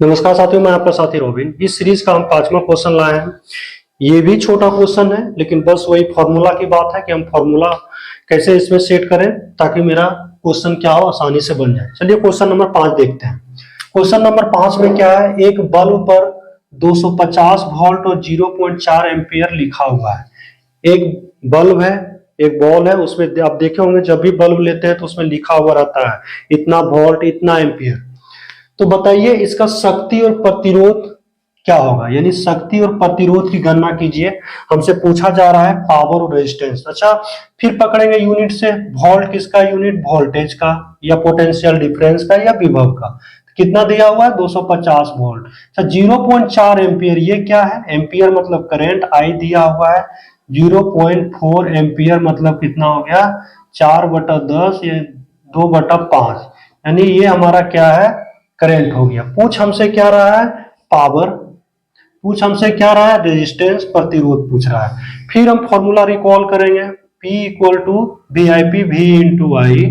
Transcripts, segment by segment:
नमस्कार साथियों, मैं आपका साथी रोबिन। इस सीरीज का हम 5वां क्वेश्चन लाए हैं। ये भी छोटा क्वेश्चन है, लेकिन बस वही फॉर्मूला की बात है कि हम फॉर्मूला कैसे इसमें सेट करें ताकि मेरा क्वेश्चन क्या हो, आसानी से बन जाए। चलिए क्वेश्चन नंबर 5 देखते हैं। क्वेश्चन नंबर 5 में क्या है, एक बल्ब पर 250 वोल्ट और 0.4 एम्पियर लिखा हुआ है। एक बल्ब है, एक बॉल है, उसमें आप देखे होंगे जब भी बल्ब लेते हैं तो उसमें लिखा हुआ रहता है इतना वोल्ट इतना एम्पियर। तो बताइए इसका शक्ति और प्रतिरोध क्या होगा, यानी शक्ति और प्रतिरोध की गणना कीजिए। हमसे पूछा जा रहा है पावर और रेजिस्टेंस। अच्छा, फिर पकड़ेंगे यूनिट से। वोल्ट किसका यूनिट, वोल्टेज का या पोटेंशियल डिफरेंस का या विभव का। कितना दिया हुआ है, 250 वोल्ट। अच्छा, 0.4 एम्पियर ये क्या है, एम्पियर मतलब करंट, आई दिया हुआ है 0.4 एम्पियर मतलब कितना हो गया, 4/10 या 2/5, यानी ये हमारा क्या है, करंट हो गया। पूछ हमसे क्या रहा है, पावर। पूछ हमसे क्या रहा है, रेजिस्टेंस, प्रतिरोध पूछ रहा है। फिर हम फॉर्मूला रिकॉल करेंगे, P equal to V I P V into I,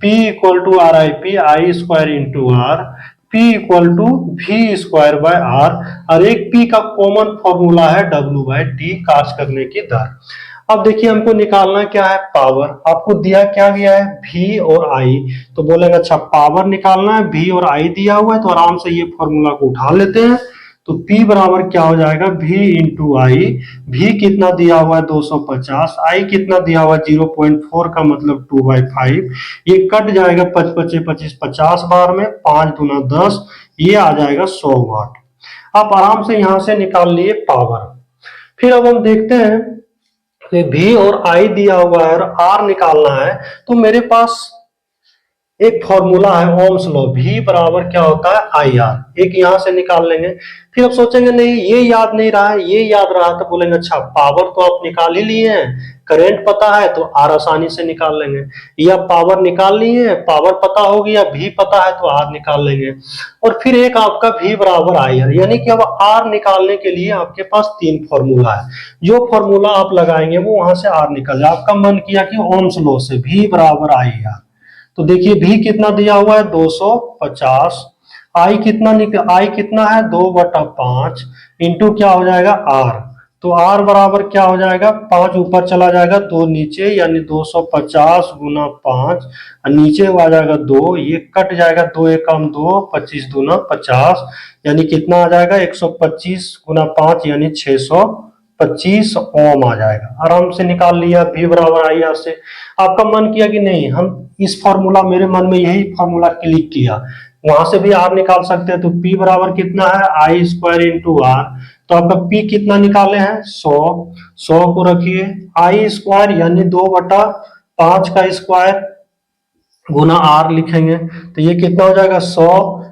P equal to R I P I square into R, P equal to V square by R, और एक P का कॉमन फॉर्मूला है W by D, कार्य करने की दर। अब देखिए हमको निकालना क्या है, पावर। आपको दिया क्या गया है, V और I। तो बोलेंगे अच्छा पावर निकालना है, V और I दिया हुआ है, तो आराम से ये फॉर्मूला को उठा लेते हैं। तो P बराबर क्या हो जाएगा, V इंटू आई। V कितना दिया हुआ है 250, I कितना दिया हुआ है 0.4 का मतलब 2/5। ये कट जाएगा 5 25 25 50 बार में, 5 दूना 10, ये आ जाएगा 100 वाट। आप आराम से यहां से निकाल लिए पावर। फिर अब हम देखते हैं V और I दिया हुआ है और R निकालना है। तो मेरे पास एक फॉर्मूला है ओम्स लॉ, V बराबर क्या होता है IR, एक यहां से निकाल लेंगे। फिर अब सोचेंगे नहीं ये याद नहीं रहा है, ये याद रहा, तो बोलेंगे अच्छा पावर तो आप निकाल ही लिए हैं, करंट पता है तो R आसानी से निकाल लेंगे। या पावर निकाल लिए हैं, पावर पता होगी, या V पता है तो R निकाल लेंगे। और फिर एक आपका V बराबर IR, यानी कि अब R निकालने के लिए आपके पास 3 फॉर्मूला है। जो फॉर्मूला आप लगाएंगे वो वहां से R निकल जाए। आपका मन किया कि ओम्स लॉ से V बराबर IR, तो देखिए V कितना दिया हुआ है 250, I कितना है 2/5 इंटू क्या हो जाएगा R। तो R बराबर क्या हो जाएगा, 5 ऊपर चला जाएगा 2 नीचे, यानी 250 गुना 5, और नीचे आ जाएगा 2, ये कट जाएगा 2 एकम 2, 25 दूना 50, यानी कितना आ जाएगा 125 गुना 5 यानी 625 ओम आ जाएगा। आराम से निकाल लिया V बराबर IR से। आपका मन किया कि नहीं हम इस फॉर्मूला, मेरे मन में यही फॉर्मूला क्लिक किया, वहां से भी R निकाल सकते हैं। तो P बराबर कितना है I स्क्वायर इंटू R। तो आपका P कितना निकाले हैं 100 को रखिए, I स्क्वायर यानी 2/5 का स्क्वायर गुना R लिखेंगे, तो ये कितना हो जाएगा 100,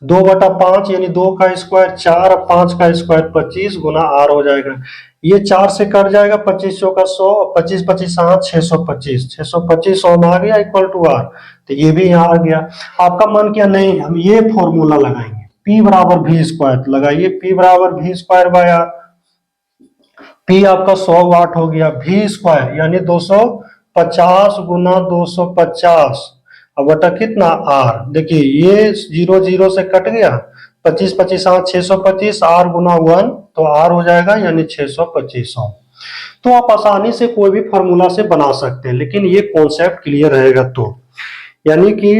2/5 यानी 2 का स्क्वायर 4, 5 का स्क्वायर 25 गुना R हो जाएगा। ये 4 से कट जाएगा, 25 का 100, 25 25 625, 625 ओम आ गया इक्वल टू R। तो ये भी यहाँ आ गया। आपका मन किया नहीं हम ये फॉर्मूला लगाएंगे, P बराबर V स्क्वायर, तो लगाइए P बराबर V square by R। P आपका 100 वाट हो गया, V स्क्वायर यानी 250 गुना 250 अब बटा कितना R। देखिए ये 0 0 से कट गया, 25 25 625, R गुना 1 तो R हो जाएगा यानी 625 ओम। तो आप आसानी से कोई भी फॉर्मूला से बना सकते हैं, लेकिन ये कॉन्सेप्ट क्लियर रहेगा तो, यानी कि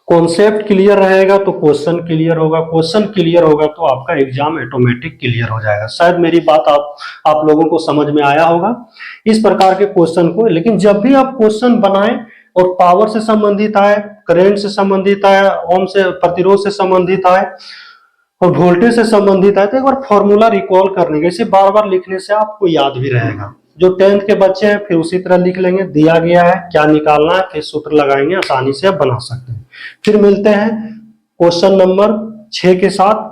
कॉन्सेप्ट क्लियर रहेगा तो क्वेश्चन क्लियर होगा, क्वेश्चन क्लियर होगा तो आपका एग्जाम ऑटोमेटिक क्लियर हो जाएगा। शायद मेरी बात आप लोगों को समझ में आया होगा इस प्रकार के क्वेश्चन को। लेकिन जब भी आप क्वेश्चन बनाएं और पावर से संबंधित आए, करंट से संबंधित आए, ओम से प्रतिरोध से संबंधित आए और वोल्टेज से संबंधित आए, तो एक बार फॉर्मूला रिकॉल करने का, इसे बार बार लिखने से आपको याद भी रहेगा। जो 10th के बच्चे हैं फिर उसी तरह लिख लेंगे, दिया गया है क्या निकालना है, फिर सूत्र लगाएंगे, आसानी से आप बना सकते हैं। फिर मिलते हैं क्वेश्चन नंबर 6 के साथ।